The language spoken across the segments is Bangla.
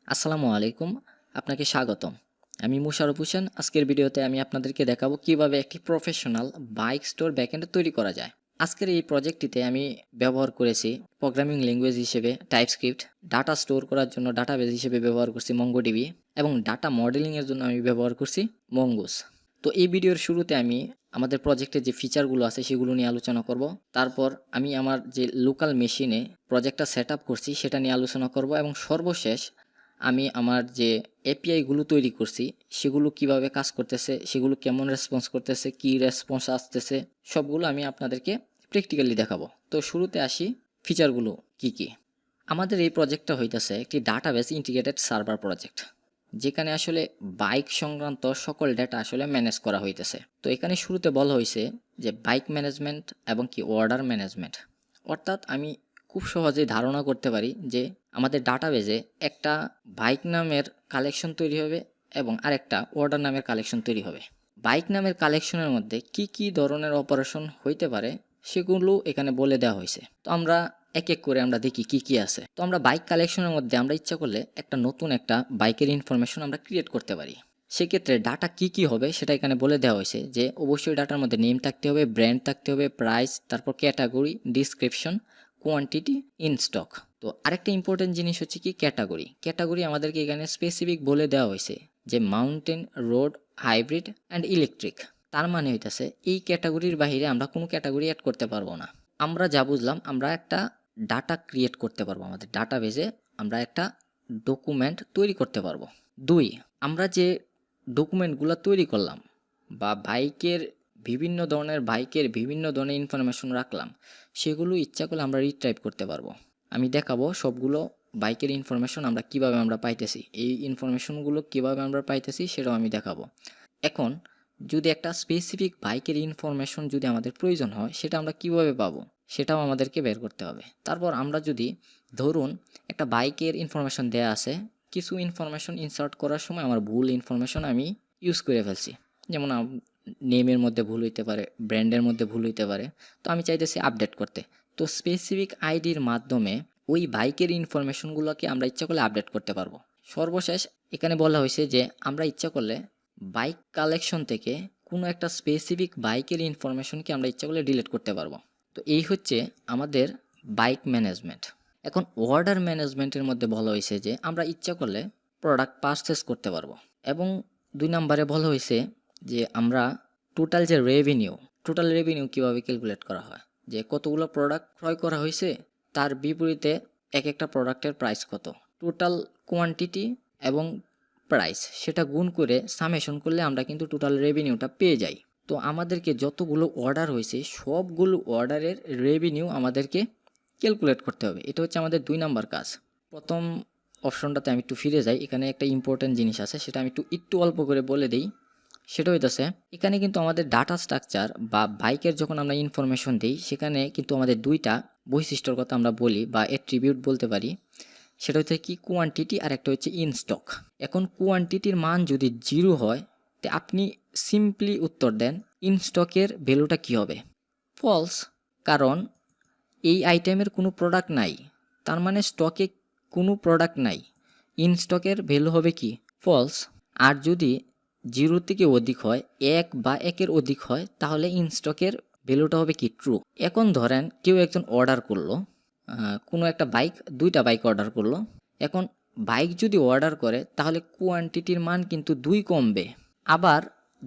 আসসালামু আলাইকুম, আপনাকে স্বাগতম। আমি মুশারফ হোসেন। আজকের ভিডিওতে আমি আপনাদেরকে দেখাবো কিভাবে একটি প্রফেশনাল বাইক স্টোর ব্যাকএন্ড তৈরি করা যায়। আজকের এই প্রজেক্টটিতে আমি ব্যবহার করেছি প্রোগ্রামিং ল্যাঙ্গুয়েজ হিসেবে টাইপস্ক্রিপ্ট, ডাটা স্টোর করার জন্য ডাটাবেজ হিসেবে ব্যবহার করছি মঙ্গোডিবি এবং ডাটা মডেলিংয়ের জন্য আমি ব্যবহার করছি মঙ্গুস। তো এই ভিডিওর শুরুতে আমি আমাদের প্রজেক্টের যে ফিচারগুলো আছে সেগুলো নিয়ে আলোচনা করব। তারপর আমি আমার যে লোকাল মেশিনে প্রজেক্টটা সেট আপ করছি সেটা নিয়ে আলোচনা করব এবং সর্বশেষ আমি আমার যে এপিআইগুলো তৈরি করছি সেগুলো কিভাবে কাজ করতেছে, সেগুলো কেমন রেসপন্স করতেছে, কি রেসপন্স আসতেছে, সবগুলো আমি আপনাদেরকে প্র্যাকটিক্যালি দেখাবো। তো শুরুতে আসি ফিচারগুলো কি কি। আমাদের এই প্রজেক্টটা হইতেছে একটি ডাটাবেস ইন্টিগ্রেটেড সার্ভার প্রজেক্ট, যেখানে আসলে বাইক সংক্রান্ত সকল ডেটা আসলে ম্যানেজ করা হইতেছে। তো এখানে শুরুতে বলা হয়েছে যে বাইক ম্যানেজমেন্ট এবং কি অর্ডার ম্যানেজমেন্ট, অর্থাৎ আমি খুব সহজেই ধারণা করতে পারি যে আমাদের ডাটাবেজে একটা বাইক নামের কালেকশন তৈরি হবে এবং আরেকটা অর্ডার নামের কালেকশন তৈরি হবে। বাইক নামের কালেকশনের মধ্যে কি কি ধরনের অপারেশন হইতে পারে সেগুলো এখানে বলে দেওয়া হয়েছে। তো আমরা এক এক করে আমরা দেখি কি কি আছে। তো আমরা বাইক কালেকশনের মধ্যে আমরা ইচ্ছা করলে একটা নতুন একটা বাইকের ইনফরমেশন আমরা ক্রিয়েট করতে পারি। সেক্ষেত্রে ডাটা কি কি হবে সেটা এখানে বলে দেওয়া হয়েছে যে অবশ্যই ডাটার মধ্যে নেম থাকতে হবে, ব্র্যান্ড থাকতে হবে, প্রাইস, তারপর category, description, quantity, in stock. তো আরেকটা ইম্পর্টেন্ট জিনিস হচ্ছে কি ক্যাটাগরি আমাদেরকে এখানে স্পেসিফিক বলে দেওয়া হয়েছে যে mountain, road, hybrid and electric. তার মানে হইতেছে এই ক্যাটাগরির বাইরে আমরা কোনো ক্যাটাগরি অ্যাড করতে পারবো না। আমরা যা বুঝলাম আমরা একটা ডাটা ক্রিয়েট করতে পারবো, আমাদের ডাটাবেজে আমরা একটা ডকুমেন্ট তৈরি করতে পারবো। দুই, আমরা যে ডকুমেন্টগুলো তৈরি করলাম বা বাইকের বিভিন্ন ধরনের ইনফরমেশন রাখলাম সেগুলো ইচ্ছা করলে আমরা রিট্রাইভ করতে পারবো। আমি দেখাবো সবগুলো বাইকের ইনফরমেশন আমরা কিভাবে আমরা পাইতেছি, এই ইনফরমেশনগুলো কিভাবে আমরা পাইতেছি সেটাও আমি দেখাবো। এখন যদি একটা স্পেসিফিক বাইকের ইনফরমেশন যদি আমাদের প্রয়োজন হয় সেটা আমরা কিভাবে পাবো সেটাও আমাদেরকে বের করতে হবে। তারপর আমরা যদি ধরুন একটা বাইকের ইনফরমেশন দেয়া আছে, কিছু ইনফরমেশন ইনসার্ট করার সময় আমার ভুল ইনফরমেশন আমি ইউজ করে ফেলছি, যেমন নেমের মধ্যে ভুল হইতে পারে, ব্র্যান্ডের মধ্যে ভুল হইতে পারে, তো আমি চাইতেছি আপডেট করতে। তো স্পেসিফিক আইডির মাধ্যমে ওই বাইকের ইনফরমেশনগুলোকে আমরা ইচ্ছা করলে আপডেট করতে পারবো। সর্বশেষ এখানে বলা হয়েছে যে আমরা ইচ্ছা করলে বাইক কালেকশন থেকে কোনো একটা স্পেসিফিক বাইকের ইনফরমেশনকে আমরা ইচ্ছা করলে ডিলিট করতে পারবো। তো এই হচ্ছে আমাদের বাইক ম্যানেজমেন্ট। এখন অর্ডার ম্যানেজমেন্টের মধ্যে বলা হয়েছে যে আমরা ইচ্ছা করলে প্রোডাক্ট পারচেস করতে পারবো। এবং 2 নম্বরে বলা হয়েছে যে আমরা টোটাল রেভিনিউ কীভাবে ক্যালকুলেট করা হয়, যে কতগুলো প্রোডাক্ট ক্রয় করা হয়েছে তার বিপরীতে এক একটা প্রোডাক্টের প্রাইস কত, টোটাল কোয়ান্টিটি এবং প্রাইস সেটা গুণ করে সামেশন করলে আমরা কিন্তু টোটাল রেভিনিউটা পেয়ে যাই। তো আমাদেরকে যতগুলো অর্ডার হয়েছে সবগুলো অর্ডারের রেভিনিউ আমাদেরকে ক্যালকুলেট করতে হবে। এটা হচ্ছে আমাদের 2 নাম্বার কাজ। প্রথম অপশনটাতে আমি একটু ফিরে যাই, এখানে একটা ইম্পর্টেন্ট জিনিস আছে সেটা আমি একটু অল্প করে বলে দিই। সেটা হইতেছে এখানে কিন্তু আমাদের ডাটা স্ট্রাকচার বা বাইকের যখন আমরা ইনফরমেশন দিই সেখানে কিন্তু আমাদের দুইটা বৈশিষ্ট্যর কথা আমরা বলি বা অ্যাট্রিবিউট বলতে পারি। সেটা হচ্ছে কি কোয়ান্টিটি আর একটা হচ্ছে ইন স্টক। এখন কোয়ান্টিটির মান যদি 0 হয় তো আপনি সিম্পলি উত্তর দেন ইন স্টকের ভ্যালুটা কী হবে, ফলস। কারণ এই আইটেমের কোনো প্রোডাক্ট নাই, তার মানে স্টকে কোনো প্রোডাক্ট নাই, ইন স্টকের ভ্যালু হবে কি ফলস। আর যদি 0 থেকে অধিক হয়, 1 বা 1-এর অধিক হয়, তাহলে ইন স্টকের ভ্যালুটা হবে কি ট্রু। এখন ধরেন কেউ একজন অর্ডার করলো কোনো একটা বাইক, 2টা বাইক অর্ডার করলো। এখন বাইক যদি অর্ডার করে তাহলে কোয়ান্টিটির মান কিন্তু 2 কমবে। আবার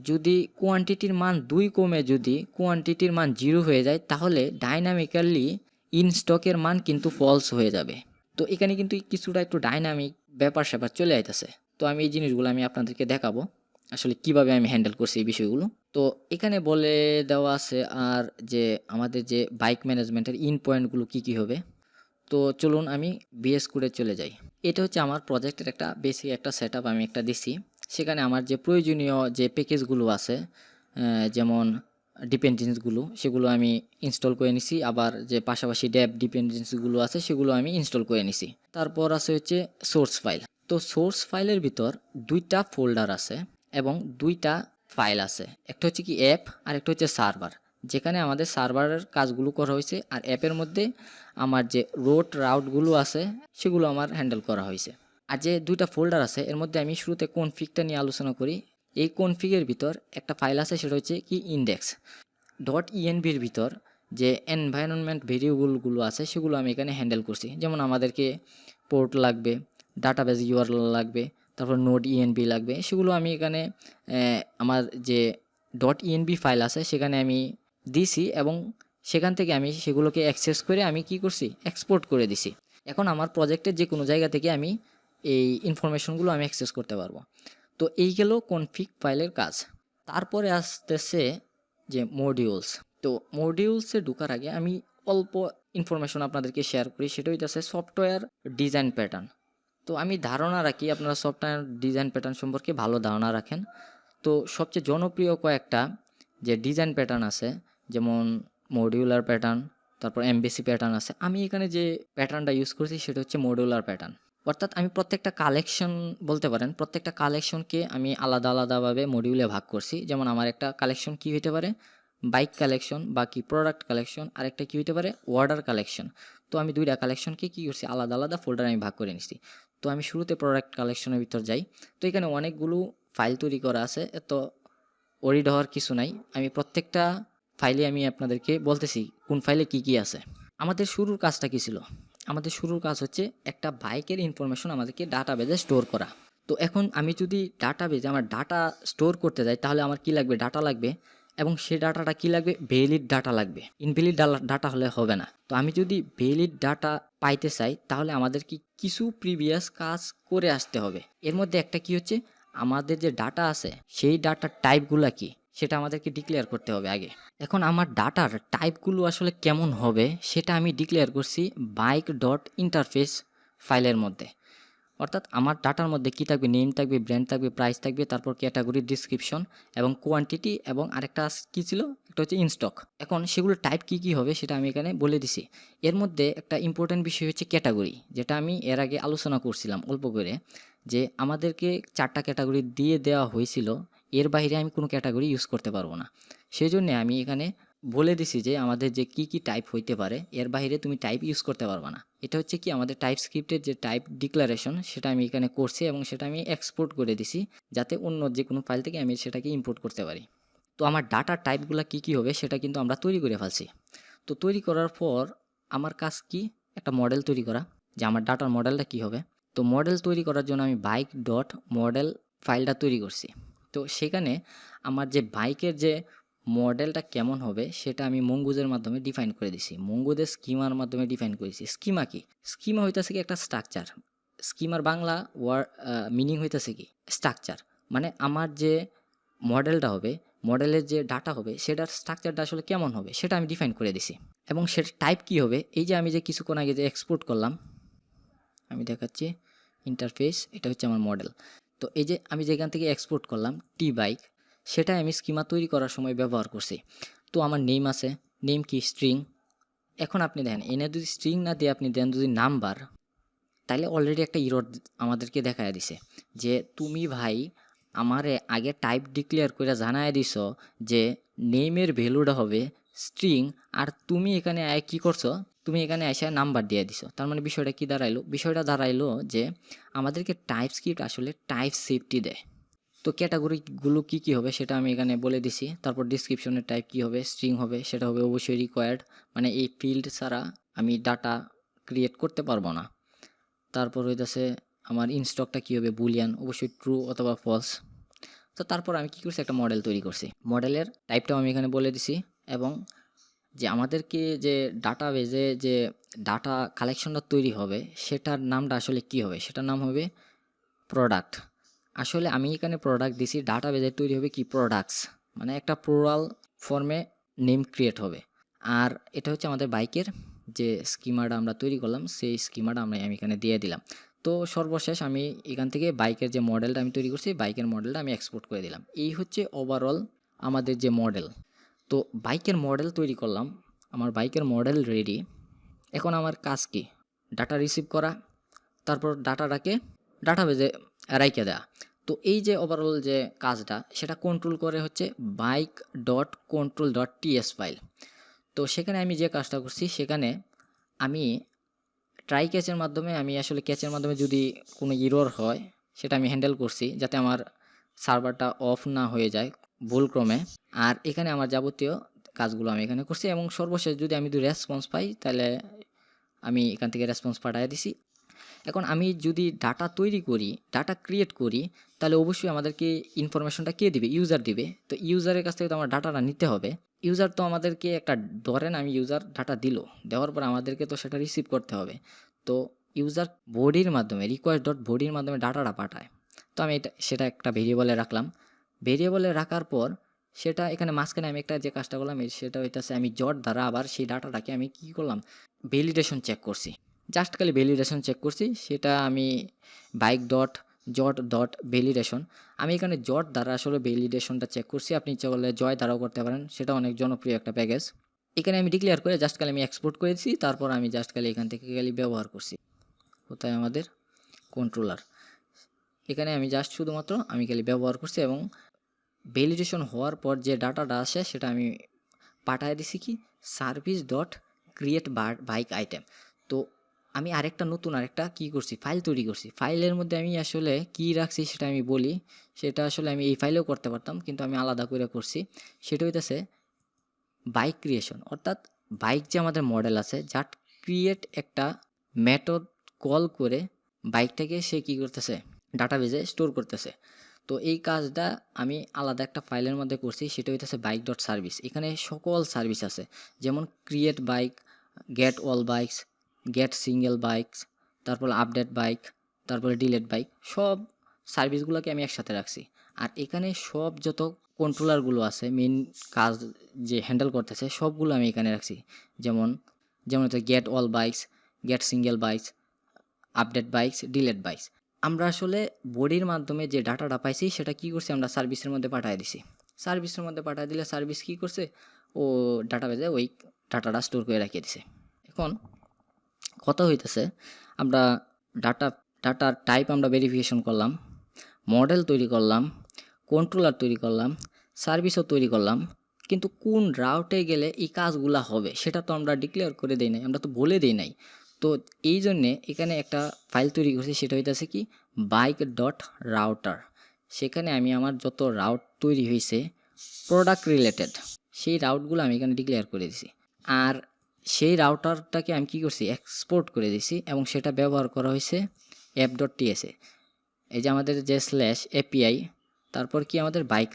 যদি কোয়ান্টিটির মান 2 কমে যদি কোয়ান্টিটির মান 0 হয়ে যায় তাহলে ডাইনামিক্যালি ইন স্টকের মান কিন্তু ফলস হয়ে যাবে। তো এখানে কিন্তু কিছুটা একটু ডাইনামিক ব্যাপার স্যাপার চলে আইতেছে। তো আমি এই জিনিসগুলো আমি আপনাদেরকে দেখাবো আসলে কিভাবে আমি হ্যান্ডেল করছি এই বিষয়গুলো। তো এখানে বলে দেওয়া আছে আর যে আমাদের যে বাইক ম্যানেজমেন্টের ইন পয়েন্টগুলো কী কী হবে। তো চলুন আমি বিএস কোডে চলে যাই। এটা হচ্ছে আমার প্রজেক্টের একটা বেসিক একটা সেটআপ আমি একটা দিছি। সেখানে আমার যে প্রয়োজনীয় যে প্যাকেজগুলো আছে যেমন ডিপেন্ডেন্সগুলো সেগুলো আমি ইনস্টল করে নিছি, আবার যে পাশাপাশি ড্যাব ডিপেন্ডেন্সিগুলো আছে সেগুলো আমি ইনস্টল করে নিছি। তারপর আছে হচ্ছে সোর্স ফাইল। তো সোর্স ফাইলের ভিতর 2টা ফোল্ডার আছে এবং 2টা ফাইল আছে, একটা হচ্ছে কি অ্যাপ আর একটা হচ্ছে সার্ভার, যেখানে আমাদের সার্ভারের কাজগুলো করা হয়েছে। আর অ্যাপের মধ্যে আমার যে রাউটগুলো আছে সেগুলো আমার হ্যান্ডেল করা হয়েছে। আর যে দুইটা ফোল্ডার আছে এর মধ্যে আমি শুরুতে কনফিগটা নিয়ে আলোচনা করি। এই কনফিগের ভিতর একটা ফাইল আছে, সেটা হচ্ছে কি ইন্ডেক্স ডট ইএনভির ভিতর যে এনভায়রনমেন্ট ভেরিয়েবলগুলো আছে সেগুলো আমি এখানে হ্যান্ডেল করছি। যেমন আমাদেরকে পোর্ট লাগবে, ডাটাবেজ ইউআরএল লাগবে, তারপর নোড ইএনভি লাগবে, সেগুলো আমি এখানে আমার যে ডট ইএনভি ফাইল আছে সেখানে আমি দিছি এবং সেখান থেকে আমি সেগুলোকে অ্যাক্সেস করে আমি কি করছি, এক্সপোর্ট করে দিছি। এখন আমার প্রজেক্টের যে কোনো জায়গা থেকে আমি এই ইনফরমেশনগুলো আমি অ্যাক্সেস করতে পারবো। তো এই গেল কনফিগ ফাইলের কাজ। তারপরে আসতেছে যে মডিউলস। তো মডিউলসে ঢোকার আগে আমি অল্প ইনফরমেশন আপনাদেরকে শেয়ার করি, সেটা হইতেছে সফটওয়্যার ডিজাইন প্যাটার্ন। তো আমি ধারণা রাখি আপনারা সফটওয়্যার ডিজাইন প্যাটার্ন সম্পর্কে ভালো ধারণা রাখেন। তো সবচেয়ে জনপ্রিয় কয়েকটা যে ডিজাইন প্যাটার্ন আছে, যেমন মডিউলার প্যাটার্ন, তারপর এমবিসি প্যাটার্ন আছে। আমি এখানে যে প্যাটার্নটা ইউজ করছি সেটা হচ্ছে মডিউলার প্যাটার্ন। অর্থাৎ আমি প্রত্যেকটা কালেকশন বলতে পারেন, প্রত্যেকটা কালেকশনকে আমি আলাদা আলাদাভাবে মডিউলে ভাগ করছি। যেমন আমার একটা কালেকশন কি হইতে পারে, বাইক কালেকশন বা কি প্রোডাক্ট কালেকশন, আর একটা কী হইতে পারে, অর্ডার কালেকশন। তো আমি দুইটা কালেকশনকে কী করছি, আলাদা আলাদা ফোল্ডারে আমি ভাগ করে নিচ্ছি। তো আমি শুরুতে প্রোডাক্ট কালেকশনের ভিতর যাই। তো এখানে অনেকগুলো ফাইল তৈরি করা আছে, এত ওরিড হওয়ার কিছু নাই। আমি প্রত্যেকটা ফাইলে আমি আপনাদেরকে বলতেছি কোন ফাইলে কি কি আছে। আমাদের শুরুর কাজটা কী ছিল, আমাদের শুরুর কাজ হচ্ছে একটা বাইকের ইনফরমেশন আমাদেরকে ডাটাবেজে স্টোর করা। তো এখন আমি যদি ডাটাবেজে আমার ডাটা স্টোর করতে যাই তাহলে আমার কি লাগবে, ডাটা লাগবে, এবং সে ডাটাটা কি লাগবে, ভ্যালিড ডাটা লাগবে। ইনভ্যালিড ডাটা হলে হবে না। তো আমি যদি ভ্যালিড ডাটা পাইতে চাই তাহলে আমাদের কি কিছু প্রিভিয়াস কাজ করে আসতে হবে। এর মধ্যে একটা কি হচ্ছে, আমাদের যে ডাটা আছে সেই ডাটার টাইপগুলা কি সেটা আমাদেরকে ডিক্লেয়ার করতে হবে আগে। এখন আমার ডাটার টাইপগুলো আসলে কেমন হবে সেটা আমি ডিক্লেয়ার করছি বাইক ডট ইন্টারফেস ফাইলের মধ্যে। অর্থাৎ আমার ডাটার মধ্যে কী থাকবে, নেম থাকবে, ব্র্যান্ড থাকবে, প্রাইস থাকবে, তারপর ক্যাটাগরি, ডিসক্রিপশন এবং কোয়ান্টিটি, এবং আরেকটা কী ছিল, একটা হচ্ছে ইনস্টক। এখন সেগুলো টাইপ কী কী হবে সেটা আমি এখানে বলে দিছি। এর মধ্যে একটা ইম্পর্ট্যান্ট বিষয় হচ্ছে ক্যাটাগরি, যেটা আমি এর আগে আলোচনা করছিলাম অল্প করে, যে আমাদেরকে 4টা ক্যাটাগরি দিয়ে দেওয়া হয়েছিল, এর বাইরে আমি কোনো ক্যাটাগরি ইউজ করতে পারবো না। সেই জন্যে আমি এখানে বলে দিছি যে আমাদের যে কি কি টাইপ হইতে পারে এর বাইরে তুমি টাইপ ইউজ করতে পারবে না। এটা হচ্ছে কি আমাদের টাইপ স্ক্রিপ্টের যে টাইপ ডিক্লারেশন সেটা আমি এখানে করছি এবং সেটা আমি এক্সপোর্ট করে দিছি, যাতে অন্য যে কোনো ফাইল থেকে আমি সেটাকে ইম্পোর্ট করতে পারি। তো আমার ডাটার টাইপগুলো কি কি হবে সেটা কিন্তু আমরা তৈরি করে ফেলছি। তো তৈরি করার পর আমার কাজ কি, একটা মডেল তৈরি করা, যে আমার ডাটার মডেলটা কি হবে। তো মডেল তৈরি করার জন্য আমি বাইক ডট মডেল ফাইলটা তৈরি করছি। তো সেখানে আমার যে বাইকের যে মডেলটা কেমন হবে সেটা আমি মঙ্গুজের মাধ্যমে ডিফাইন করে দিছি, মঙ্গুজের স্কিমার মাধ্যমে ডিফাইন করেছি। স্কিমা কি, স্কিমা হইতেছে কি একটা স্ট্রাকচার। স্কিমার বাংলা মিনিং হইতেছে কি, স্ট্রাকচার। মানে আমার যে মডেলটা হবে, মডেলের যে ডাটা হবে সেটার স্ট্রাকচারটা আসলে কেমন হবে সেটা আমি ডিফাইন করে দিছি। এবং সেটা টাইপ কি হবে, এই যে আমি যে কিছুক্ষণ আগে যে এক্সপোর্ট করলাম, আমি দেখাচ্ছি ইন্টারফেস, এটা হচ্ছে আমার মডেল। তো এই যে আমি যেখান থেকে এক্সপোর্ট করলাম টি বাইক, সেটা আমি স্কিমা তৈরি করার সময় ব্যবহার করছি। তো আমার নেম আছে, নেম কি, স্ট্রিং। এখন আপনি দেখেন এনে যদি স্ট্রিং না দিয়ে আপনি দেন যদি নাম্বার, তাহলে অলরেডি একটা ইরর আমাদেরকে দেখায় দিছে যে তুমি ভাই আমারে আগে টাইপ ডিক্লেয়ার করে জানায় দিছ যে নেমের ভ্যালুটা হবে স্ট্রিং, আর তুমি এখানে কি করছো, তুমি এখানে এসে নাম্বার দিয়ে দিছো। তার মানে বিষয়টা কি দাঁড়াইলো, বিষয়টা দাঁড়াইলো যে আমাদেরকে টাইপ স্ক্রিপ্ট আসলে টাইপ সেফটি দেয়। তো ক্যাটাগরিগুলো কি কি হবে সেটা আমি এখানে বলে দিছি। তারপর ডিসক্রিপশনের টাইপ কি হবে, স্ট্রিং হবে, সেটা হবে অবশ্যই রিকোয়ার্ড, মানে এই ফিল্ড ছাড়া আমি ডাটা ক্রিয়েট করতে পারবো না। তারপর হইতেছে আমার ইনস্টকটা কী হবে, বুলিয়ান, অবশ্যই ট্রু অথবা ফলস। তো তারপর আমি কী করছি, একটা মডেল তৈরি করছি। মডেলের টাইপটাও আমি এখানে বলে দিছি, এবং যে আমাদেরকে যে ডাটাবেজে যে ডাটা কালেকশনটা তৈরি হবে সেটার নামটা আসলে কি হবে, সেটার নাম হবে প্রোডাক্ট। আসলে আমি এখানে প্রোডাক্ট দিছি, ডাটাবেজে তৈরি হবে কি, প্রোডাক্টস, মানে একটা প্লুরাল ফর্মে নেম ক্রিয়েট হবে। আর এটা হচ্ছে আমাদের বাইকের যে স্কিমাটা আমরা তৈরি করলাম সেই স্কিমাটা আমি এখানে দিয়ে দিলাম। তো সর্বশেষ আমি এখান থেকে বাইকের যে মডেলটা আমি তৈরি করছি, বাইকের মডেলটা আমি এক্সপোর্ট করে দিলাম। এই হচ্ছে ওভারঅল আমাদের যে মডেল। তো বাইকের মডেল তৈরি করলাম, আমার বাইকের মডেল রেডি। এখন আমার কাজ কি, ডাটা রিসিভ করা, তারপর ডাটাটাকে ডাটাবেজে রাইখে দেওয়া। তো এই যে ওভারঅল যে কাজটা সেটা কন্ট্রোল করে হচ্ছে bike dot control dot T S file. তো সেখানে আমি যে কাজটা করছি সেখানে আমি ট্রাই ক্যাচের মাধ্যমে আমি আসলে ক্যাচের মাধ্যমে যদি কোনো এরর হয় সেটা আমি হ্যান্ডেল করছি যাতে আমার সার্ভারটা অফ না হয়ে যায় ভুলক্রমে। আর এখানে আমার যাবতীয় কাজগুলো আমি এখানে করছি এবং সর্বশেষ যদি আমি যদি রেসপন্স পাই তাহলে আমি এখান থেকে রেসপন্স পাঠিয়ে দিছি। এখন আমি যদি ডাটা তৈরি করি, ডাটা ক্রিয়েট করি, তাহলে অবশ্যই আমাদেরকে ইনফরমেশনটা কে দিবে? ইউজার দিবে। তো ইউজারের কাছ থেকে তো আমার ডাটাটা নিতে হবে। ইউজার তো আমাদেরকে একটা, ধরেন আমি ইউজার ডাটা দিল, দেওয়ার পর আমাদেরকে তো সেটা রিসিভ করতে হবে। তো ইউজার বডির মাধ্যমে রিকোয়েস্ট ডট বডির মাধ্যমে ডাটাটা পাঠায়। তো আমি সেটা একটা ভেরিয়েবলে রাখলাম। ভেরিয়েবলে রাখার পর সেটা এখানে মাঝখানে আমি একটা যে কাজটা করলাম সেটা হইতেছে আমি জট দ্বারা আবার সেই ডাটাটাকে আমি কী করলাম? ভ্যালিডেশন চেক করছি। জাস্ট খালি ভ্যালিডেশন চেক করছি, সেটা আমি বাইক ডট জট ডট ভ্যালিডেশন, আমি এখানে জট দ্বারা আসলে ভ্যালিডেশনটা চেক করছি। আপনি ইচ্ছা করলে জয় দ্বারাও করতে পারেন, সেটা অনেক জনপ্রিয় একটা প্যাকেজ। এখানে আমি ডিক্লেয়ার করে জাস্ট খালি আমি এক্সপোর্ট করেছি, তারপর আমি জাস্ট খালি এখান থেকে খালি ব্যবহার করছি। কোথায় আমাদের কন্ট্রোলার, এখানে আমি জাস্ট শুধুমাত্র আমি খালি ব্যবহার করছি এবং ভ্যালিডেশন হওয়ার পর যে ডাটাটা আসে সেটা আমি পাঠায় দিছি কি service dot create bike item. তো আমি নতুন আরেকটা কী করছি, ফাইল তৈরি করছি। ফাইলের মধ্যে আমি আসলে কী রাখছি সেটা আমি বলি, সেটা আসলে আমি এই ফাইলেও করতে পারতাম কিন্তু আমি আলাদা করে করছি। সেটা হইতেছে বাইক ক্রিয়েশন, অর্থাৎ বাইক যে আমাদের মডেল আছে জাস্ট ক্রিয়েট একটা মেথড কল করে বাইকটাকে সে কী করতেছে ডাটাবেজে স্টোর করতেছে। তো এই কাজটা আমি আলাদা একটা ফাইলের মধ্যে করছি, সেটা হইতেছে বাইক ডট সার্ভিস। এখানে সকল সার্ভিস আছে, যেমন create bike, get all bikes, get single bikes, তারপর আপডেট বাইক, তারপরে ডিলেট বাইক, সব সার্ভিসগুলোকে আমি একসাথে রাখছি। আর এখানে সব যত কন্ট্রোলারগুলো আছে মেন কাজ যে হ্যান্ডেল করতেছে সবগুলো আমি এখানে রাখছি। যেমন হচ্ছে get all bikes, get single bikes, update bikes, delete bikes. আমরা আসলে বডির মাধ্যমে যে ডাটাটা পাইছি সেটা কি করছি, আমরা সার্ভিসের মধ্যে পাঠিয়ে দিছি। সার্ভিসের মধ্যে পাঠিয়ে দিলে সার্ভিস কি করছে, ও ডাটাবেজে ওই ডাটাটা স্টোর করে রাখিয়ে দিছে। এখন কথা হইতেছে আমরা ডাটার টাইপ আমরা ভেরিফিকেশন করলাম, মডেল তৈরি করলাম, কন্ট্রোলার তৈরি করলাম, সার্ভিসও তৈরি করলাম, কিন্তু কোন রাউটে গেলে এই কাজগুলা হবে সেটা তো আমরা ডিক্লেয়ার করে দেই নাই, আমরা তো বলে দিই নাই। তো এই জন্যে এখানে একটা ফাইল তৈরি করছি, সেটা হইতেছে কি বাইক ডট রাউটার। সেখানে আমি আমার যত রাউট তৈরি হয়েছে প্রোডাক্ট রিলেটেড সেই রাউটগুলো আমি এখানে ডিক্লেয়ার করে দিছি। আর সেই রাউটারটাকে আমি কী করছি, এক্সপোর্ট করে দিছি এবং সেটা ব্যবহার করা হয়েছে অ্যাপ ডট টিএসএ। এই যে আমাদের যে স্ল্যাশ এপিআই, তারপর কি আমাদের বাইক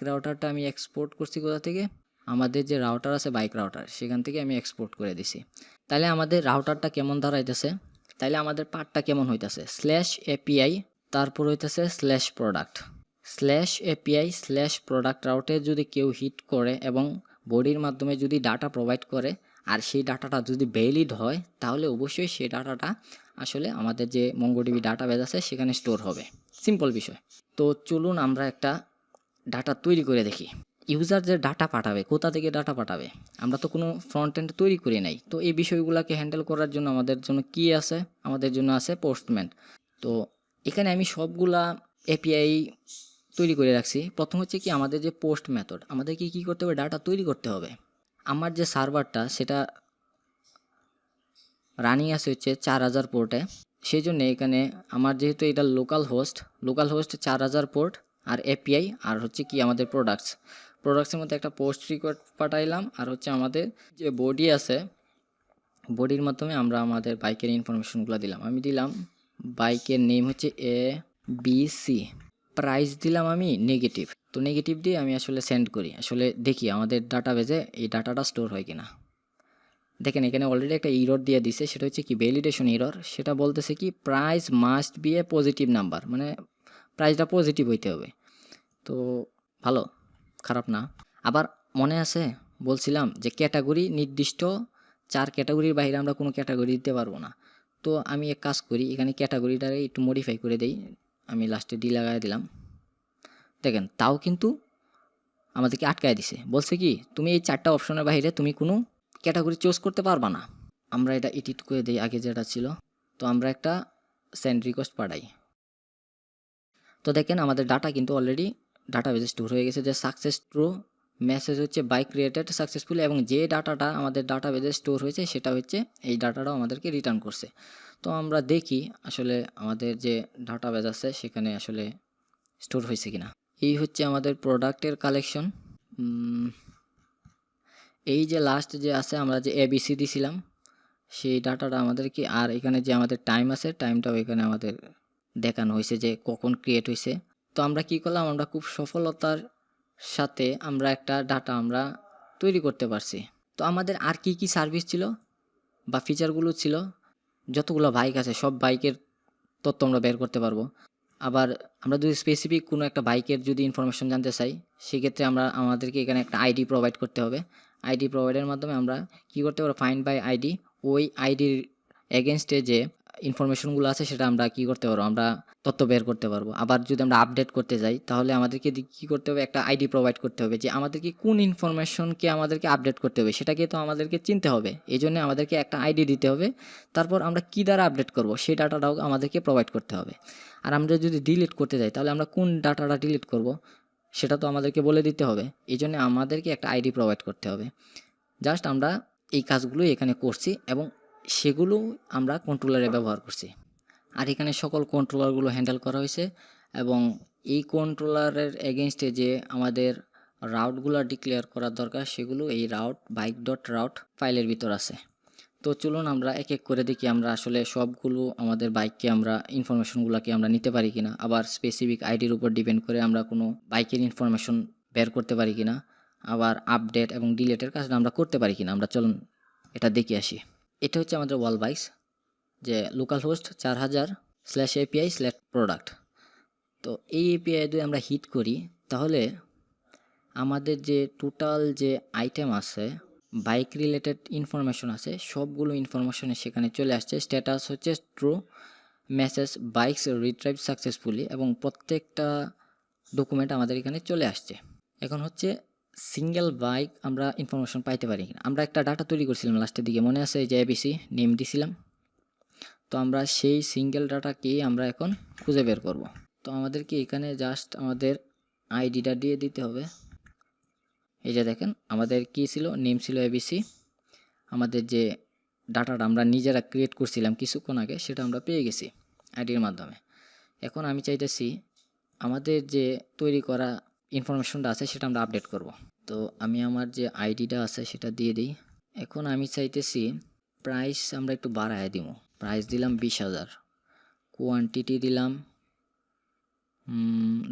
রাউটারটা আমি এক্সপোর্ট করছি কোথা থেকে, আমাদের যে রাউটার আছে বাইক রাউটার সেখান থেকে আমি এক্সপোর্ট করে দিছি। তাহলে আমাদের রাউটারটা কেমন দাঁড়াইতেছে, তাইলে আমাদের পার্টটা কেমন হইতেছে, স্ল্যাশ এপিআই, তারপর হইতেছে slash product, slash API slash product রাউটে যদি কেউ হিট করে এবং বডির মাধ্যমে যদি ডাটা প্রোভাইড করে আর সেই ডাটাটা যদি ভ্যালিড হয় তাহলে অবশ্যই সেই ডাটাটা আসলে আমাদের যে মঙ্গোডিবি ডাটাবেজ আছে সেখানে স্টোর হবে। সিম্পল বিষয়। তো চলুন আমরা একটা ডাটা তৈরি করে দেখি। ইউজার যে ডাটা পাঠাবে, কোথা থেকে ডাটা পাঠাবে, আমরা তো কোনো ফ্রন্ট এন্ড তৈরি করি নাই। তো এই বিষয়গুলোকে হ্যান্ডেল করার জন্য আমাদের জন্য কি আছে, আমাদের জন্য আছে পোস্টম্যান। তো এখানে আমি সবগুলা এপিআই তৈরি করে রাখছি। প্রথম হচ্ছে কি আমাদের যে পোস্ট মেথড, আমাদেরকে কী করতে হবে, ডাটা তৈরি করতে হবে। আমার যে সার্ভারটা সেটা রানিং আছে হচ্ছে 4000 পোর্টে, সেই জন্য এখানে আমার যেহেতু এটা লোকাল হোস্ট 4000 পোর্ট, আর এপিআই আর হচ্ছে কি আমাদের প্রোডাক্টসের মধ্যে একটা পোস্ট রিকোয়েস্ট পাঠাইলাম, আর হচ্ছে আমাদের যে বডি আছে বডির মাধ্যমে আমরা আমাদের বাইকের ইনফরমেশনগুলো দিলাম। আমি দিলাম বাইকের নেম হচ্ছে ABC, প্রাইস দিলাম আমি নেগেটিভ। তো নেগেটিভ দিয়ে আমি আসলে সেন্ড করি, আসলে দেখি আমাদের ডাটাবেজে এই ডাটাটা স্টোর হয় কিনা। দেখেন এখানে অলরেডি একটা ইরর দিয়ে দিছে, সেটা হচ্ছে কি ভ্যালিডেশন ইরর। সেটা বলতেছে কি price must B A positive number, মানে প্রাইসটা পজিটিভ হইতে হবে। তো ভালো, খারাপ না। আবার মনে আছে বলছিলাম যে ক্যাটাগরি নির্দিষ্ট 4 ক্যাটাগরির বাইরে আমরা কোনো ক্যাটাগরি দিতে পারবো না। তো আমি এক কাজ করি, এখানে ক্যাটাগরিটারে একটু মডিফাই করে দেই, আমি লাস্টে ডি লাগাই দিলাম। দেখেন তাও কিন্তু আমাদেরকে আটকায় দিছে, বলছে কি তুমি এই 4টা অপশনের বাইরে তুমি কোনো ক্যাটাগরি চুজ করতে পারবা না। আমরা এটা এডিট করে দিই আগে যেটা ছিল। তো আমরা একটা সেন্ড রিকোয়েস্ট পাঠাই। তো দেখেন আমাদের ডাটা কিন্তু অলরেডি ডাটাবেজে স্টোর হয়ে গেছে, যে সাকসেস ট্রু মেসেজ হচ্ছে বাইক ক্রিয়েটেড সাকসেসফুলি, এবং যে ডাটাটা আমাদের ডাটাবেজে স্টোর হয়েছে সেটা হচ্ছে এই ডাটাটাও আমাদেরকে রিটার্ন করছে। তো আমরা দেখি আসলে আমাদের যে ডাটাবেজ আছে সেখানে আসলে স্টোর হয়েছে কিনা। এই হচ্ছে আমাদের প্রোডাক্টের কালেকশন। এই যে লাস্ট যে আছে আমরা যে এবিসি দিছিলাম সেই ডাটাটা আমাদেরকে, আর এখানে যে আমাদের টাইম আছে টাইমটাও এখানে আমাদের দেখানো হয়েছে যে কখন ক্রিয়েট হয়েছে। তো আমরা কি করলাম, আমরা খুব সফলতার সাথে আমরা একটা ডাটা আমরা তৈরি করতে পারছি। তো আমাদের আর কি কি সার্ভিস ছিল বা ফিচারগুলো ছিল, যতগুলো বাইক আছে সব বাইকের তথ্য আমরা বের করতে পারবো। আবার আমরা যদি স্পেসিফিক কোনো একটা বাইকের যদি ইনফরমেশন জানতে চাই সেক্ষেত্রে আমাদেরকে এখানে একটা আইডি প্রোভাইড করতে হবে। আইডি প্রোভাইডের মাধ্যমে আমরা কি করতে পারবো, ফাইন্ড বাই আইডি, ওই আইডির এগেনস্টে যে ইনফরমেশনগুলো আছে সেটা আমরা কি করতে পারবো, আমরা তথ্য বের করতে পারবো। আবার যদি আমরা আপডেট করতে যাই তাহলে আমাদেরকে কি করতে হবে, একটা আইডি প্রোভাইড করতে হবে যে আমাদেরকে কোন ইনফরমেশনকে আমাদেরকে আপডেট করতে হবে সেটাকে তো আমাদেরকে চিনতে হবে। এই জন্য আমাদেরকে একটা আইডি দিতে হবে। তারপর আমরা কি দ্বারা আপডেট করব সেই ডাটাটাও আমাদেরকে প্রোভাইড করতে হবে। আর আমরা যদি ডিলিট করতে যাই তাহলে আমরা কোন ডাটাটা ডিলিট করব সেটা তো আমাদেরকে বলে দিতে হবে। এই জন্য আমাদেরকে একটা আইডি প্রোভাইড করতে হবে। জাস্ট আমরা এই কাজগুলোই এখানে করছি এবং সেগুলো আমরা কন্ট্রোলারে ব্যবহার করছি। আর এখানে সকল কন্ট্রোলারগুলো হ্যান্ডেল করা হয়েছে এবং এই কন্ট্রোলারের এগেনস্টে যে আমাদের রাউটগুলো ডিক্লেয়ার করার দরকার সেগুলো এই বাইক ডট রাউট ফাইলের ভিতর আছে। তো চলুন আমরা এক এক করে দেখি আমরা আসলে সবগুলো আমাদের বাইককে আমরা ইনফরমেশনগুলোকে আমরা নিতে পারি কিনা, আবার স্পেসিফিক আইডির উপর ডিপেন্ড করে আমরা কোনো বাইকের ইনফরমেশন বের করতে পারি কিনা, আবার আপডেট এবং ডিলেটের কাজটা আমরা করতে পারি কিনা। আমরা চলুন এটা দেখে আসি। এটা হচ্ছে আমাদের ওয়াল বাইকস, যে লোকাল হোস্ট 4000/API/product। তো এই এপিআই যদি আমরা হিট করি তাহলে আমাদের যে টোটাল যে আইটেম আছে, বাইক রিলেটেড ইনফরমেশন আছে, সবগুলো ইনফরমেশনে সেখানে চলে আসছে। স্ট্যাটাস হচ্ছে true, message bikes retrieve successfully, এবং প্রত্যেকটা ডকুমেন্ট আমাদের এখানে চলে আসছে। এখন হচ্ছে সিঙ্গেল বাইক আমরা ইনফরমেশন পাইতে পারি কিনা। আমরা একটা ডাটা তৈরি করছিলাম লাস্টের দিকে, মনে আছে, যে এবিসি নেম দিছিলাম। তো আমরা সেই সিঙ্গেল ডাটাকেই আমরা এখন খুঁজে বের করব। তো আমাদেরকে এখানে জাস্ট আমাদের আইডিটা দিয়ে দিতে হবে। এই যে দেখেন আমাদের কি ছিল, নেম ছিল এবিসি। আমাদের যে ডাটাটা আমরা নিজেরা ক্রিয়েট করছিলাম কিছুক্ষণ আগে সেটা আমরা পেয়ে গেছি আইডির মাধ্যমে। এখন আমি চাইতেছি আমাদের যে তৈরি করা ইনফরমেশনটা আছে সেটা আমরা আপডেট করব। তো আমি আমার যে আইডিটা আছে সেটা দিয়ে দিই। এখন আমি চাইতেছি প্রাইস আমরা একটু বাড়ায় দিব। প্রাইস দিলাম 20,000, কোয়ান্টিটি দিলাম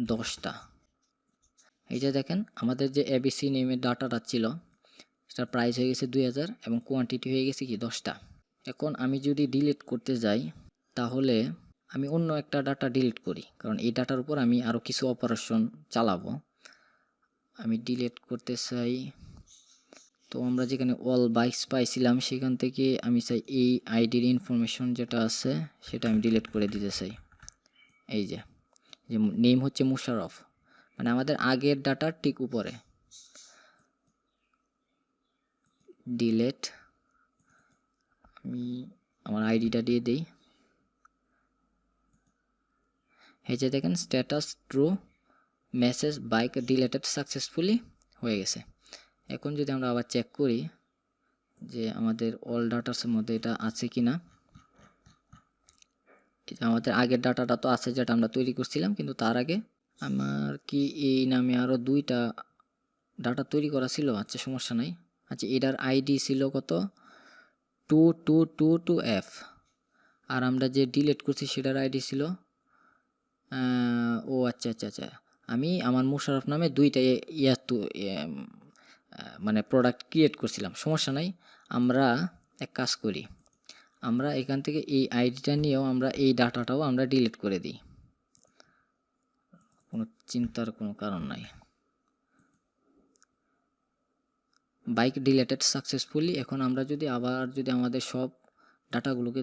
10টা। এই যে দেখেন আমাদের যে এবিসি নেমের ডাটাটা ছিল সেটার প্রাইস হয়ে গেছে 2000 এবং কোয়ান্টিটি হয়ে গেছে কি 10টা। এখন আমি যদি ডিলিট করতে যাই তাহলে আমি অন্য একটা ডাটা ডিলিট করি, কারণ এই ডাটার উপর আমি আরও কিছু অপারেশন চালাবো। আমি ডিলিট করতে চাই, তো আমরা যেখানে অল বাইকস পাইছিলাম সেখান থেকে আমি চাই এই আইডির ইনফরমেশন যেটা আছে সেটা আমি ডিলিট করে দিতে চাই। এই যে নেম হচ্ছে মুশারফ, মানে আমাদের আগের ডাটার ঠিক উপরে। ডিলেট, আমি আমার আইডিটা দিয়ে দিই। এই যে দেখেন status true, message bike deleted successfully হয়ে গেছে। এখন যদি আমরা আবার চেক করি যে আমাদের অল ডাটাসের মধ্যে এটা আছে কি না। এটা আমাদের আগের ডাটাটা তো আছে যেটা আমরা তৈরি করছিলাম, কিন্তু তার আগে আমার কি এই নামে আরও 2টা ডাটা তৈরি করা ছিল। আচ্ছা সমস্যা নাই। আচ্ছা এটার আইডি ছিল কত, 2222F, আর আমরা যে ডিলিট করছি সেটার আইডি ছিল ও আচ্ছা আচ্ছা আচ্ছা, আমি আমার মুশারফ নামে 2টা মানে প্রোডাক্ট ক্রিয়েট করছিলাম। সমস্যা নাই, আমরা এক কাজ করি, আমরা এখান থেকে এই আইডিটা নিয়েও আমরা এই ডাটাটাও আমরা ডিলিট করে দিই, কোনো চিন্তার কোনো কারণ নাই। Bike deleted successfully. এখন আমরা যদি আবার যদি আমাদের সব ডাটাগুলোকে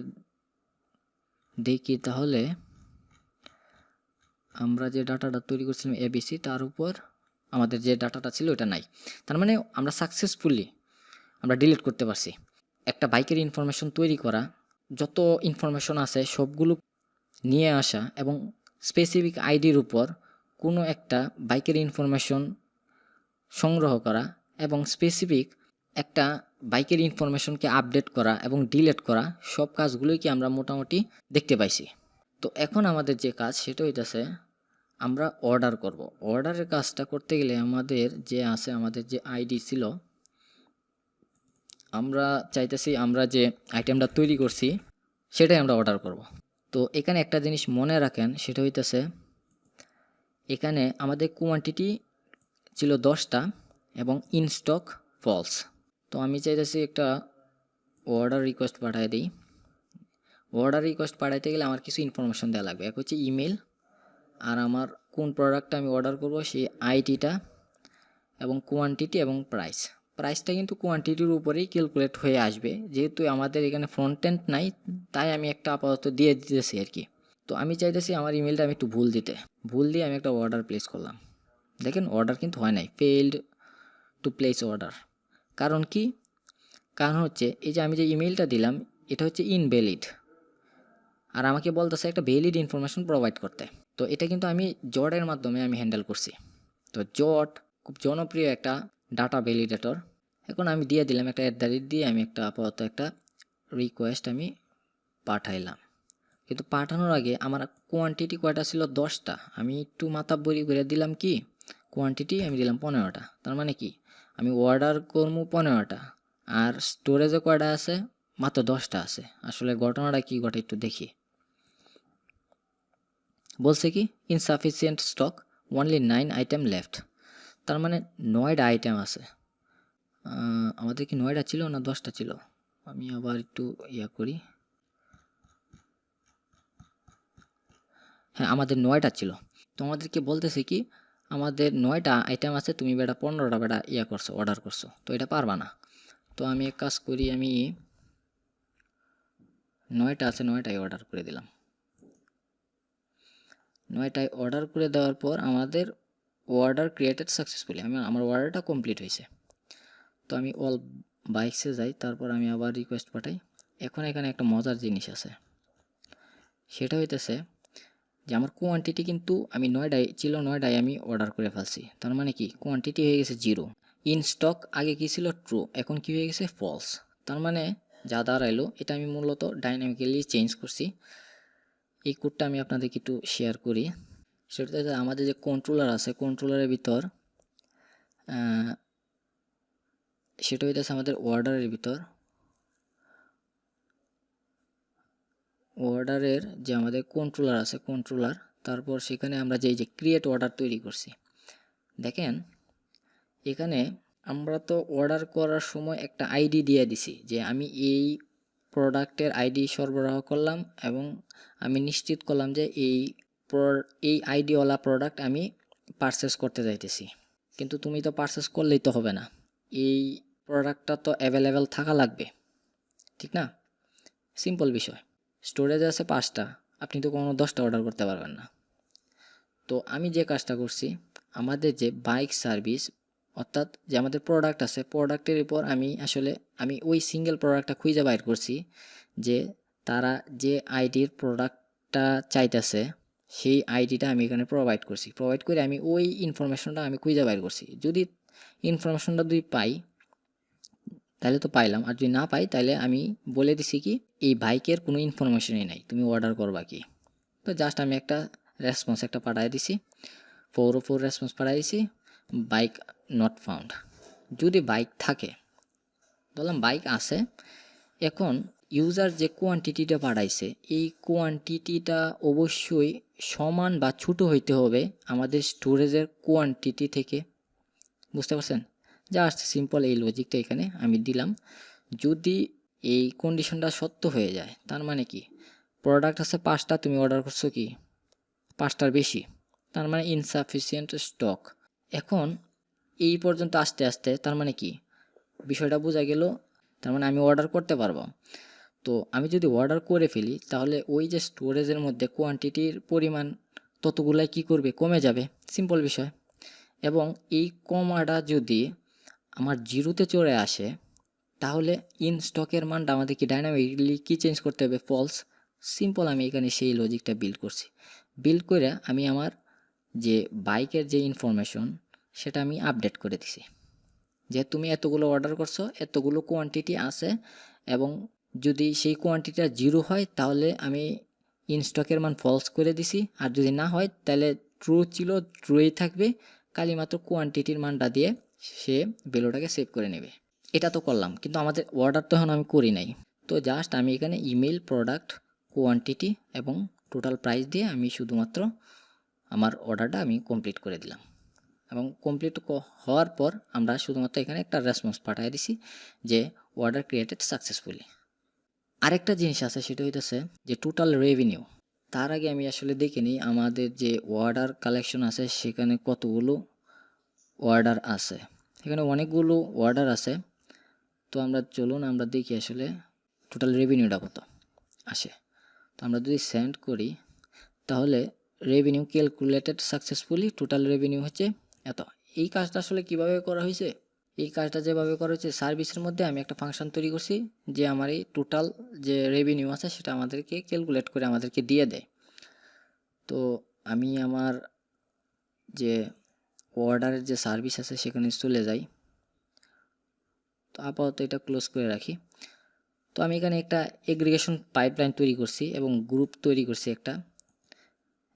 দেখি তাহলে আমরা যে ডাটাটা তৈরি করছিলাম এবিসি, তার উপর আমাদের যে ডাটাটা ছিল ওটা নাই। তার মানে আমরা সাকসেসফুলি আমরা ডিলিট করতে পারছি। একটা বাইকের ইনফরমেশন তৈরি করা, যত ইনফরমেশন আছে সবগুলো নিয়ে আসা এবং স্পেসিফিক আইডির উপর কোনো একটা বাইকের ইনফরমেশন সংগ্রহ করা এবং স্পেসিফিক একটা বাইকের ইনফরমেশনকে আপডেট করা এবং ডিলিট করা সব কাজগুলোই কি আমরা মোটামুটি দেখতে পাইছি। তো এখন আমাদের যে কাজ সেটা হইতেছে আমরা অর্ডার করব। অর্ডারের কাজটা করতে গেলে আমাদের যে আছে, আমাদের যে আইডি ছিল, আমরা চাইতেছি আমরা যে আইটেমটা তৈরি করছি সেটাই আমরা অর্ডার করব। তো এখানে একটা জিনিস মনে রাখেন, সেটা হইতেছে এখানে আমাদের কোয়ান্টিটি ছিল 10টা এবং ইন স্টক ফলস। তো আমি চাইতেছি একটা অর্ডার রিকোয়েস্ট পাঠিয়ে দিই। অর্ডার রিকোয়েস্ট পাঠাইতে গেলে আমার কিছু ইনফরমেশন দেওয়া লাগবে। এক হচ্ছে ইমেল, আর আমার কোন প্রোডাক্টটা আমি অর্ডার করব সেই আইডিটা, এবং কোয়ান্টিটি এবং প্রাইস। প্রাইসটা কিন্তু কোয়ান্টিটির উপরেই ক্যালকুলেট হয়ে আসবে, যেহেতু আমাদের এখানে ফ্রন্ট এন্ড নাই, তাই আমি একটা আপাতত দিয়ে দিতেছি আর কি। তো আমি চাইতেছি আমার ইমেলটা আমি একটু ভুল দিয়ে আমি একটা অর্ডার প্লেস করলাম। দেখেন অর্ডার কিন্তু হয় নাই, ফেইল্ড টু প্লেস অর্ডার। কারণ কি? কারণ হচ্ছে এই যে আমি যে ইমেলটা দিলাম এটা হচ্ছে ইনভ্যালিড, আর আমাকে বলতেছে একটা ভ্যালিড ইনফরমেশন প্রোভাইড করতে। তো এটা কিন্তু আমি জটের মাধ্যমে আমি হ্যান্ডেল করছি। তো জট খুব জনপ্রিয় একটা ডাটা ভ্যালিডেটর। এখন আমি দিয়ে দিলাম একটা দিয়ে আমি একটা আপাতত একটা রিকোয়েস্ট আমি পাঠাইলাম। কিন্তু পাঠানোর আগে আমার কোয়ান্টিটি কয়টা ছিল? 10টা। আমি একটু মাথাব্বরি করে দিলাম কি কোয়ান্টিটি আমি দিলাম 15টা। তার মানে কি আমি অর্ডার করবো 15টা, আর স্টোরেজে কয়টা আছে? মাত্র 10টা আছে। আসলে ঘটনাটা কি ঘটে একটু দেখি। বলছে কি insufficient stock, only 9 item left. তার মানে 9টা আইটেম আছে। আমাদের কি 9টা ছিল না 10টা ছিল? আমি আবার একটু করি। হ্যাঁ, আমাদের 9টা ছিল। তো আমাদেরকে বলতেছে কি আমাদের 9টা আইটেম আছে, তুমি বেটা 15টা বেটা করছো, অর্ডার করছো, তো এটা পারবা না। তো আমি এক কাজ করি, আমি 9টা আছে 9টাই অর্ডার করে দিলাম। 9টায় অর্ডার করে দেওয়ার পর আমাদের অর্ডার ক্রিয়েটেড সাকসেসফুলি, আমার অর্ডারটা কমপ্লিট হয়েছে। তো আমি অল বাইকসে যাই, তারপর আমি আবার রিকোয়েস্ট পাঠাই। এখন এখানে একটা মজার জিনিস আছে, সেটা হইতেছে যে আমার কোয়ান্টিটি কিন্তু আমি 9টায় আমি অর্ডার করে ফেলছি। তার মানে কি কোয়ান্টিটি হয়ে গেছে 0। ইন স্টক আগে কি ছিল? ট্রু। এখন কি হয়ে গেছে? ফলস। তার মানে যা দাঁড়াইলো, এটা আমি মূলত ডাইনামিক্যালি চেঞ্জ করছি। এই কোডটা আমি আপনাদেরকে একটু শেয়ার করি। সেটা আমাদের যে কন্ট্রোলার আছে, কন্ট্রোলারের ভিতর সেটা হইতেছে আমাদের অর্ডারের ভিতর, অর্ডারের যে আমাদের কন্ট্রোলার আছে, কন্ট্রোলার, তারপর সেখানে আমরা যে ক্রিয়েট অর্ডার তৈরি করছি। দেখেন এখানে আমরা তো অর্ডার করার সময় একটা আইডি দিয়ে দিছি যে আমি এই প্রোডাক্টের আইডি সরবরাহ করলাম, এবং আমি নিশ্চিত করলাম যে এই আইডিওয়ালা প্রোডাক্ট আমি পারচেস করতে যাইতেছি। কিন্তু তুমি তো পারচেস করলেই তো হবে না, এই প্রোডাক্টটা তো অ্যাভেলেবেল থাকা লাগবে, ঠিক না? সিম্পল বিষয়। স্টোরেজ আছে 5টা, আপনি তো কোনো 10টা অর্ডার করতে পারবেন না। তো আমি যে কাজটা করছি, আমাদের যে বাইক সার্ভিস, অর্থাৎ যে আমাদের প্রোডাক্ট আছে, প্রোডাক্টের উপর আমি ওই সিঙ্গেল প্রোডাক্টটা খুঁজে বাইর করছি, যে তারা যে আইডির প্রোডাক্টটা চাইতেছে সেই আইডিটা আমি এখানে প্রোভাইড করছি। প্রোভাইড করে আমি ওই ইনফরমেশনটা আমি খুঁজে বাইর করছি। যদি ইনফরমেশনটা পাই তাহলে তো পাইলাম, আর যদি না পাই তাহলে আমি বলে দিছি কি এই বাইকের কোনো ইনফরমেশনই নাই, তুমি অর্ডার করবা কি। তো জাস্ট আমি একটা রেসপন্স একটা পাঠিয়ে দিছি, 404 রেসপন্স পাঠিয়ে দিছি, বাইক নট ফাউন্ড। যদি বাইক থাকে, বললাম বাইক আছে, এখন ইউজার যে কোয়ান্টিটিটা পাঠাইছে এই কোয়ান্টিটিটা অবশ্যই সমান বা ছোটো হইতে হবে আমাদের স্টোরেজের কোয়ান্টিটি থেকে। বুঝতে পারছেন? জাস্ট সিম্পল এই লজিকটা এখানে আমি দিলাম। যদি এই কন্ডিশনটা সত্য হয়ে যায়, তার মানে কি প্রোডাক্ট আছে 5টা, তুমি অর্ডার করছো কি 5টার বেশি, তার মানে ইনসাফিসিয়েন্ট স্টক। এখন এই পর্যন্ত আসতে আসতে তার মানে কি বিষয়টা বোঝা গেল, তার মানে আমি অর্ডার করতে পারবো। তো আমি যদি অর্ডার করে ফেলি তাহলে ওই যে স্টোরেজের মধ্যে কোয়ান্টিটির পরিমাণ ততগুলাই কি করবে? কমে যাবে। সিম্পল বিষয়। এবং এই কমাটা যদি আমার 0তে চলে আসে, তাহলে ইন স্টকের মানটা আমাদের কি ডাইনামিকলি কি চেঞ্জ করতে হবে? ফলস। সিম্পল, আমি এখানে সেই লজিকটা বিল্ড করছি। বিল্ড করে আমি আমার যে বাইকের যে ইনফরমেশন সেটা আমি আপডেট করে দিছি যে তুমি এতগুলো অর্ডার করছো, এতগুলো কোয়ান্টিটি আছে, এবং যদি সেই কোয়ান্টিটিটা 0 হয় তাহলে আমি ইন স্টকের মান ফলস করে দিছি, আর যদি না হয় তাহলে ট্রু ছিল, ট্রুই থাকবে, খালি মাত্র কোয়ান্টিটির মানটা দিয়ে সে ভ্যালুটাকে সেভ করে নেবে। এটা তো করলাম, কিন্তু আমাদের অর্ডার তো এখন আমি করি নাই। তো জাস্ট আমি এখানে ইমেল, প্রোডাক্ট, কোয়ান্টিটি এবং টোটাল প্রাইস দিয়ে আমি শুধুমাত্র আমার অর্ডারটা আমি কমপ্লিট করে দিলাম। এবং কমপ্লিট হওয়ার পর আমরা শুধুমাত্র এখানে একটা রেসপন্স পাঠিয়ে দিছি যে অর্ডার ক্রিয়েটেড সাকসেসফুলি। আরেকটা জিনিস আছে, সেটা হইতেছে যে টোটাল রেভিনিউ। তার আগে আমি আসলে দেখে নিই আমাদের যে অর্ডার কালেকশন আছে সেখানে কতগুলো অর্ডার আছে। এখানে অনেকগুলো অর্ডার আছে। তো আমরা চলুন আমরা দেখি আসলে টোটাল রেভিনিউটা কত আসে। তো আমরা যদি সেন্ড করি তাহলে revenue calculated successfully, total revenue হচ্ছে এত। এই কাজটা আসলে কিভাবে করা হয়েছে? এই কাজটা যেভাবে করা হয়েছে, সার্ভিসের মধ্যে আমি একটা ফাংশন তৈরি করছি যে আমার এই টোটাল যে রেভিনিউ আছে সেটা আমাদেরকে ক্যালকুলেট করে আমাদেরকে দিয়ে দেয়। তো আমি আমার যে অর্ডারের যে সার্ভিস আছে সেখানে চলে যাই। তো আপাতত এটা ক্লোজ করে রাখি। তো আমি এখানে একটা এগ্রিগেশন পাইপলাইন তৈরি করছি এবং গ্রুপ তৈরি করছি একটা,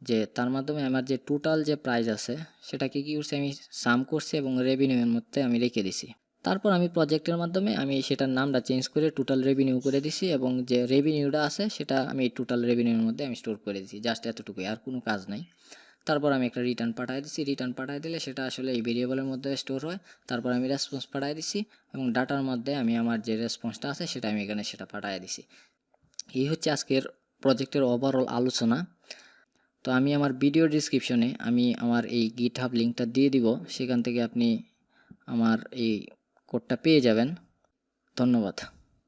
যে তার মাধ্যমে আমার যে টোটাল যে প্রাইস আছে সেটাকে কী করছি আমি সাম করছি এবং রেভিনিউয়ের মধ্যে আমি রেখে দিছি। তারপর আমি প্রজেক্টের মাধ্যমে আমি সেটার নামটা চেঞ্জ করে টোটাল রেভিনিউ করে দিছি, এবং যে রেভিনিউটা আছে সেটা আমি টোটাল রেভিনিউর মধ্যে আমি স্টোর করে দিছি। জাস্ট এতটুকুই, আর কোনো কাজ নাই। তারপর আমি একটা রিটার্ন পাঠিয়ে দিছি। রিটার্ন পাঠিয়ে দিলে সেটা আসলে এই ভেরিয়েবলের মধ্যে স্টোর হয়। তারপর আমি রেসপন্স পাঠিয়ে দিছি এবং ডাটার মধ্যে আমি আমার যে রেসপন্সটা আছে সেটা আমি এখানে সেটা পাঠিয়ে দিছি। এই হচ্ছে আজকের প্রজেক্টের ওভারঅল আলোচনা। তো আমি আমার ভিডিও ডিসক্রিপশনে আমি আমার এই গিটহাব লিঙ্কটা দিয়ে দিব, সেখান থেকে আপনি আমার এই কোডটা পেয়ে যাবেন। ধন্যবাদ।